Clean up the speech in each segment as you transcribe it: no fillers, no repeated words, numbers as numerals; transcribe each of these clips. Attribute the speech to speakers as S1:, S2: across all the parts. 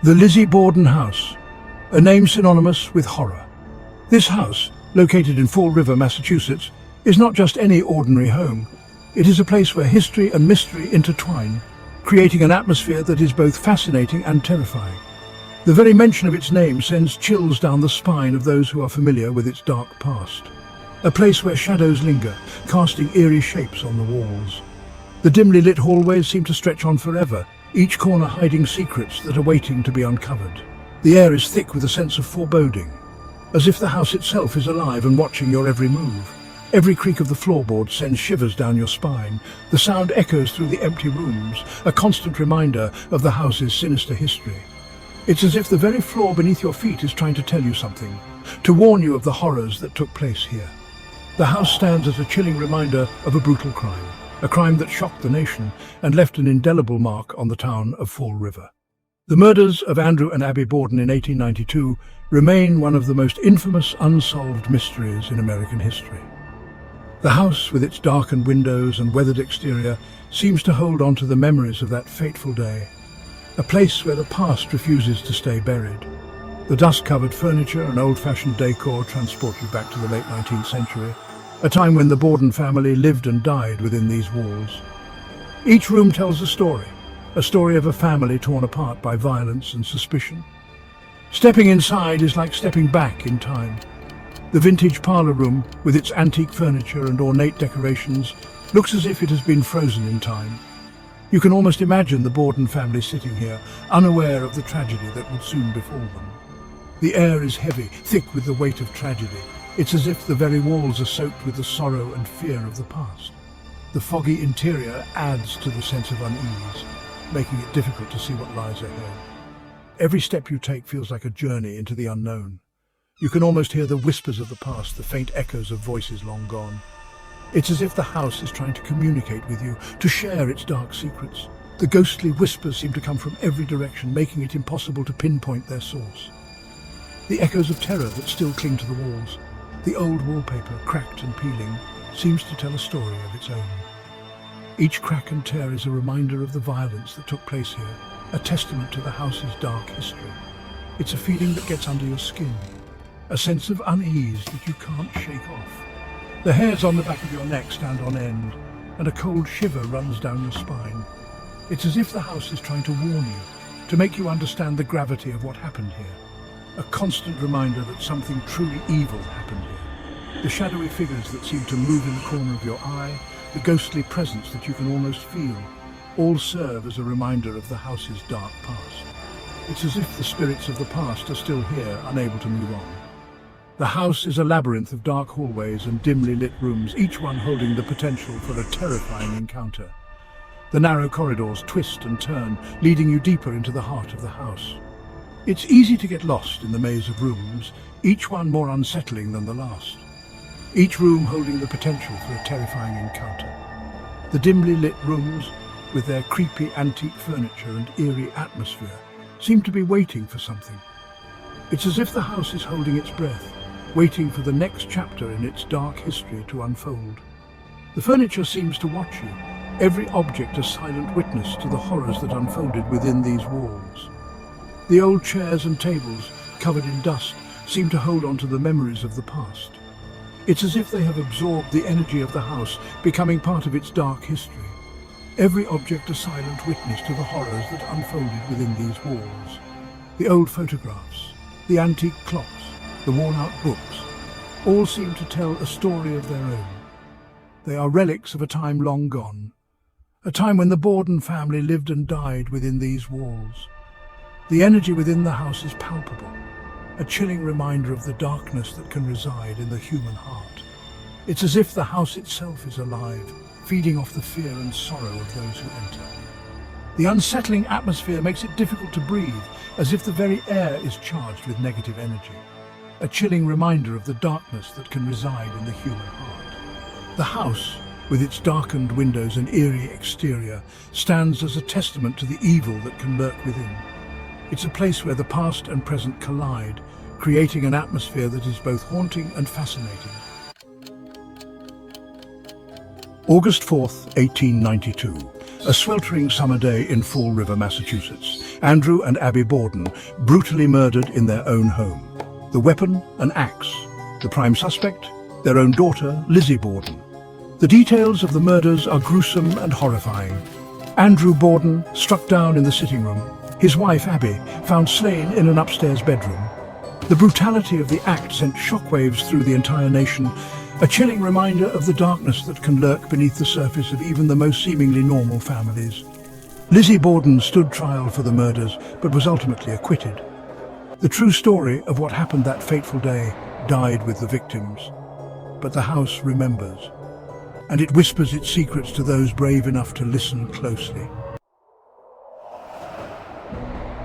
S1: The Lizzie Borden House, a name synonymous with horror. This house, located in Fall River, Massachusetts, is not just any ordinary home. It is a place where history and mystery intertwine, creating an atmosphere that is both fascinating and terrifying. The very mention of its name sends chills down the spine of those who are familiar with its dark past. A place where shadows linger, casting eerie shapes on the walls. The dimly lit hallways seem to stretch on forever, each corner hiding secrets that are waiting to be uncovered. The air is thick with a sense of foreboding, as if the house itself is alive and watching your every move. Every creak of the floorboards sends shivers down your spine. The sound echoes through the empty rooms, a constant reminder of the house's sinister history. It's as if the very floor beneath your feet is trying to tell you something, to warn you of the horrors that took place here. The house stands as a chilling reminder of a brutal crime, a crime that shocked the nation and left an indelible mark on the town of Fall River. The murders of Andrew and Abby Borden in 1892 remain one of the most infamous unsolved mysteries in American history. The house, with its darkened windows and weathered exterior, seems to hold on to the memories of that fateful day, a place where the past refuses to stay buried. The dust-covered furniture and old-fashioned decor transport you back to the late 19th century, a time when the Borden family lived and died within these walls. Each room tells a story of a family torn apart by violence and suspicion. Stepping inside is like stepping back in time. The vintage parlor room, with its antique furniture and ornate decorations, looks as if it has been frozen in time. You can almost imagine the Borden family sitting here, unaware of the tragedy that would soon befall them. The air is heavy, thick with the weight of tragedy. It's as if the very walls are soaked with the sorrow and fear of the past. The foggy interior adds to the sense of unease, making it difficult to see what lies ahead. Every step you take feels like a journey into the unknown. You can almost hear the whispers of the past, the faint echoes of voices long gone. It's as if the house is trying to communicate with you, to share its dark secrets. The ghostly whispers seem to come from every direction, making it impossible to pinpoint their source. The echoes of terror that still cling to the walls, the old wallpaper, cracked and peeling, seems to tell a story of its own. Each crack and tear is a reminder of the violence that took place here, a testament to the house's dark history. It's a feeling that gets under your skin, a sense of unease that you can't shake off. The hairs on the back of your neck stand on end, and a cold shiver runs down your spine. It's as if the house is trying to warn you, to make you understand the gravity of what happened here. A constant reminder that something truly evil happened here. The shadowy figures that seem to move in the corner of your eye, the ghostly presence that you can almost feel, all serve as a reminder of the house's dark past. It's as if the spirits of the past are still here, unable to move on. The house is a labyrinth of dark hallways and dimly lit rooms, each one holding the potential for a terrifying encounter. The narrow corridors twist and turn, leading you deeper into the heart of the house. It's easy to get lost in the maze of rooms, each one more unsettling than the last. Each room holding the potential for a terrifying encounter. The dimly lit rooms, with their creepy antique furniture and eerie atmosphere, seem to be waiting for something. It's as if the house is holding its breath, waiting for the next chapter in its dark history to unfold. The furniture seems to watch you, every object a silent witness to the horrors that unfolded within these walls. The old chairs and tables, covered in dust, seem to hold on to the memories of the past. It's as if they have absorbed the energy of the house, becoming part of its dark history. Every object a silent witness to the horrors that unfolded within these walls. The old photographs, the antique clocks, the worn-out books, all seem to tell a story of their own. They are relics of a time long gone, a time when the Borden family lived and died within these walls. The energy within the house is palpable, a chilling reminder of the darkness that can reside in the human heart. It's as if the house itself is alive, feeding off the fear and sorrow of those who enter. The unsettling atmosphere makes it difficult to breathe, as if the very air is charged with negative energy, a chilling reminder of the darkness that can reside in the human heart. The house, with its darkened windows and eerie exterior, stands as a testament to the evil that can lurk within. It's a place where the past and present collide, creating an atmosphere that is both haunting and fascinating. August 4th, 1892. A sweltering summer day in Fall River, Massachusetts. Andrew and Abby Borden, brutally murdered in their own home. The weapon, an axe. The prime suspect, their own daughter, Lizzie Borden. The details of the murders are gruesome and horrifying. Andrew Borden, struck down in the sitting room. His wife, Abby, found slain in an upstairs bedroom. The brutality of the act sent shockwaves through the entire nation, a chilling reminder of the darkness that can lurk beneath the surface of even the most seemingly normal families. Lizzie Borden stood trial for the murders, but was ultimately acquitted. The true story of what happened that fateful day died with the victims. But the house remembers, and it whispers its secrets to those brave enough to listen closely.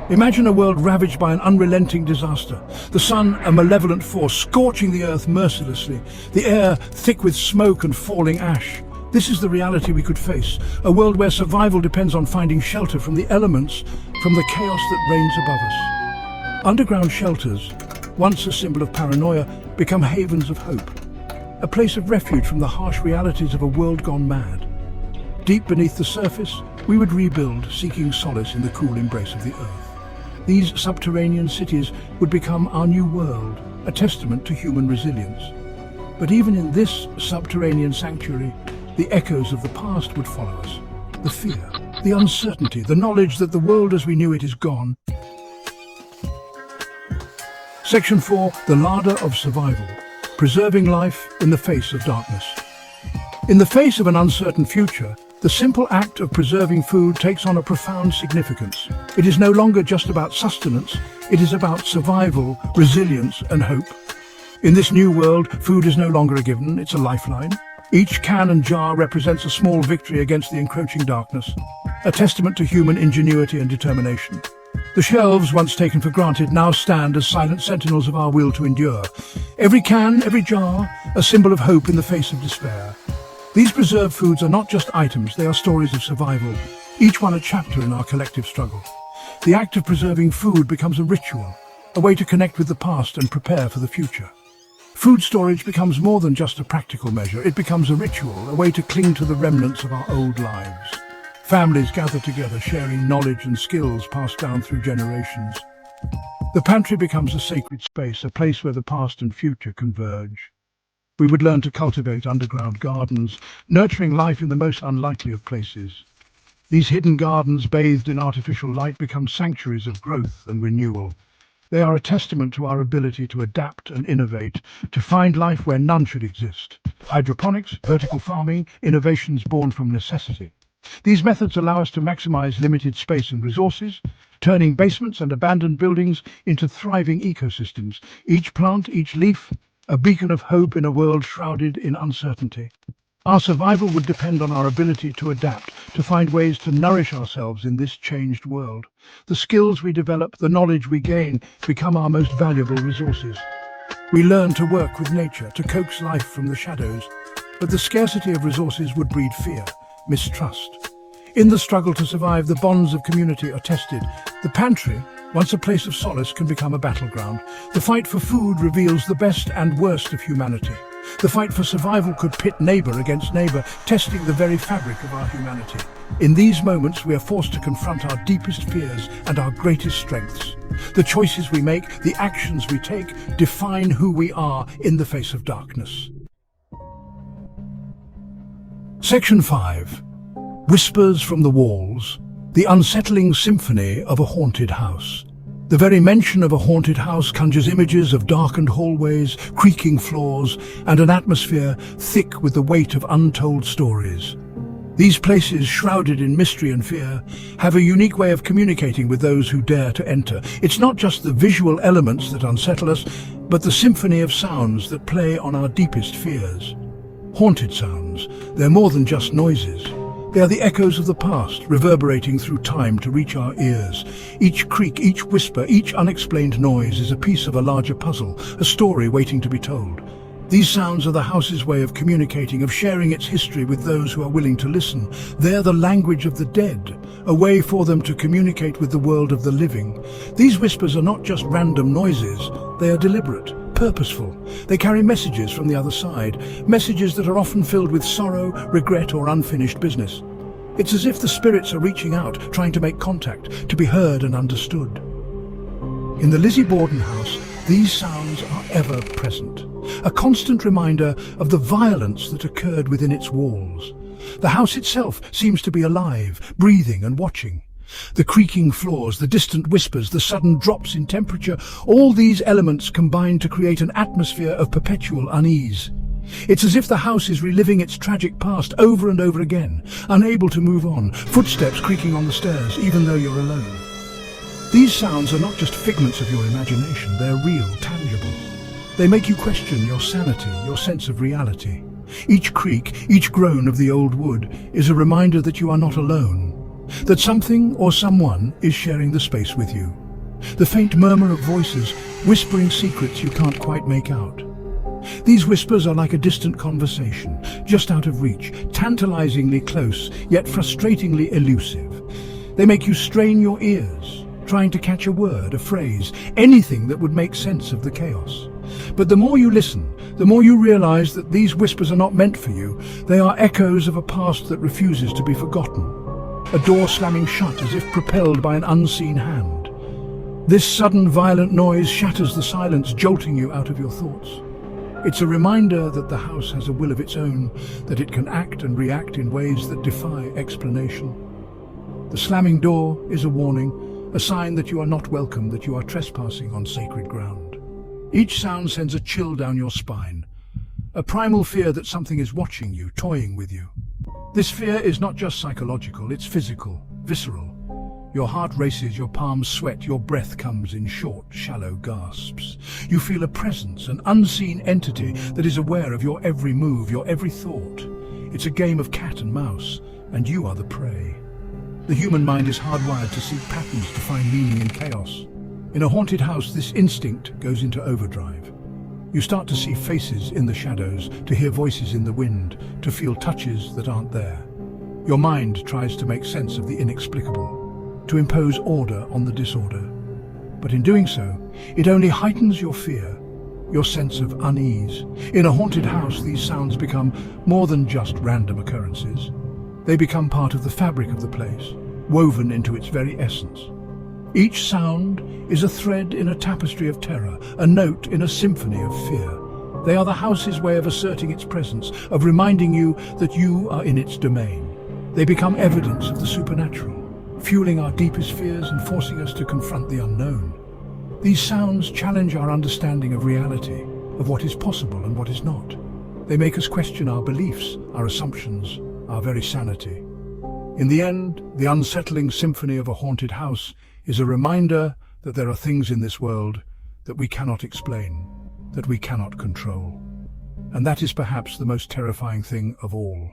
S1: Imagine a world ravaged by an unrelenting disaster. The sun, a malevolent force, scorching the earth mercilessly. The air, thick with smoke and falling ash. This is the reality we could face. A world where survival depends on finding shelter from the elements, from the chaos that reigns above us. Underground shelters, once a symbol of paranoia, become havens of hope. A place of refuge from the harsh realities of a world gone mad. Deep beneath the surface, we would rebuild, seeking solace in the cool embrace of the earth. These subterranean cities would become our new world, a testament to human resilience. But even in this subterranean sanctuary, the echoes of the past would follow us. The fear, the uncertainty, the knowledge that the world as we knew it is gone. Section 4, the Larder of Survival, preserving life in the face of darkness. In the face of an uncertain future, the simple act of preserving food takes on a profound significance. It is no longer just about sustenance, it is about survival, resilience, and hope. In this new world, food is no longer a given, it's a lifeline. Each can and jar represents a small victory against the encroaching darkness, a testament to human ingenuity and determination. The shelves, once taken for granted, now stand as silent sentinels of our will to endure. Every can, every jar, a symbol of hope in the face of despair. These preserved foods are not just items, they are stories of survival, each one a chapter in our collective struggle. The act of preserving food becomes a ritual, a way to connect with the past and prepare for the future. Food storage becomes more than just a practical measure, it becomes a ritual, a way to cling to the remnants of our old lives. Families gather together, sharing knowledge and skills passed down through generations. The pantry becomes a sacred space, a place where the past and future converge. We would learn to cultivate underground gardens, nurturing life in the most unlikely of places. These hidden gardens, bathed in artificial light, become sanctuaries of growth and renewal. They are a testament to our ability to adapt and innovate, to find life where none should exist. Hydroponics, vertical farming, innovations born from necessity. These methods allow us to maximize limited space and resources, turning basements and abandoned buildings into thriving ecosystems. Each plant, each leaf, a beacon of hope in a world shrouded in uncertainty. Our survival would depend on our ability to adapt, to find ways to nourish ourselves in this changed world. The skills we develop, the knowledge we gain, become our most valuable resources. We learn to work with nature, to coax life from the shadows. But the scarcity of resources would breed fear, mistrust. In the struggle to survive, the bonds of community are tested. The pantry, once a place of solace, can become a battleground. The fight for food reveals the best and worst of humanity. The fight for survival could pit neighbor against neighbor, testing the very fabric of our humanity. In these moments, we are forced to confront our deepest fears and our greatest strengths. The choices we make, the actions we take, define who we are in the face of darkness. Section 5. Whispers from the Walls. The unsettling symphony of a haunted house. The very mention of a haunted house conjures images of darkened hallways, creaking floors, and an atmosphere thick with the weight of untold stories. These places, shrouded in mystery and fear, have a unique way of communicating with those who dare to enter. It's not just the visual elements that unsettle us, but the symphony of sounds that play on our deepest fears. Haunted sounds, they're more than just noises. They are the echoes of the past, reverberating through time to reach our ears. Each creak, each whisper, each unexplained noise is a piece of a larger puzzle, a story waiting to be told. These sounds are the house's way of communicating, of sharing its history with those who are willing to listen. They're the language of the dead, a way for them to communicate with the world of the living. These whispers are not just random noises, they are deliberate, purposeful. They carry messages from the other side, messages that are often filled with sorrow, regret, or unfinished business. It's as if the spirits are reaching out, trying to make contact, to be heard and understood. In the Lizzie Borden house, these sounds are ever present, a constant reminder of the violence that occurred within its walls. The house itself seems to be alive, breathing and watching. The creaking floors, the distant whispers, the sudden drops in temperature, all these elements combine to create an atmosphere of perpetual unease. It's as if the house is reliving its tragic past over and over again, unable to move on, footsteps creaking on the stairs even though you're alone. These sounds are not just figments of your imagination, they're real, tangible. They make you question your sanity, your sense of reality. Each creak, each groan of the old wood is a reminder that you are not alone, that something or someone is sharing the space with you. The faint murmur of voices, whispering secrets you can't quite make out. These whispers are like a distant conversation, just out of reach, tantalizingly close, yet frustratingly elusive. They make you strain your ears, trying to catch a word, a phrase, anything that would make sense of the chaos. But the more you listen, the more you realize that these whispers are not meant for you. They are echoes of a past that refuses to be forgotten. A door slamming shut as if propelled by an unseen hand. This sudden violent noise shatters the silence, jolting you out of your thoughts. It's a reminder that the house has a will of its own, that it can act and react in ways that defy explanation. The slamming door is a warning, a sign that you are not welcome, that you are trespassing on sacred ground. Each sound sends a chill down your spine, a primal fear that something is watching you, toying with you. This fear is not just psychological, it's physical, visceral. Your heart races, your palms sweat, your breath comes in short, shallow gasps. You feel a presence, an unseen entity that is aware of your every move, your every thought. It's a game of cat and mouse, and you are the prey. The human mind is hardwired to seek patterns, to find meaning in chaos. In a haunted house, this instinct goes into overdrive. You start to see faces in the shadows, to hear voices in the wind, to feel touches that aren't there. Your mind tries to make sense of the inexplicable, to impose order on the disorder. But in doing so, it only heightens your fear, your sense of unease. In a haunted house, these sounds become more than just random occurrences. They become part of the fabric of the place, woven into its very essence. Each sound is a thread in a tapestry of terror, a note in a symphony of fear. They are the house's way of asserting its presence, of reminding you that you are in its domain. They become evidence of the supernatural, fueling our deepest fears and forcing us to confront the unknown. These sounds challenge our understanding of reality, of what is possible and what is not. They make us question our beliefs, our assumptions, our very sanity. In the end, the unsettling symphony of a haunted house is a reminder that there are things in this world that we cannot explain, that we cannot control. And that is perhaps the most terrifying thing of all.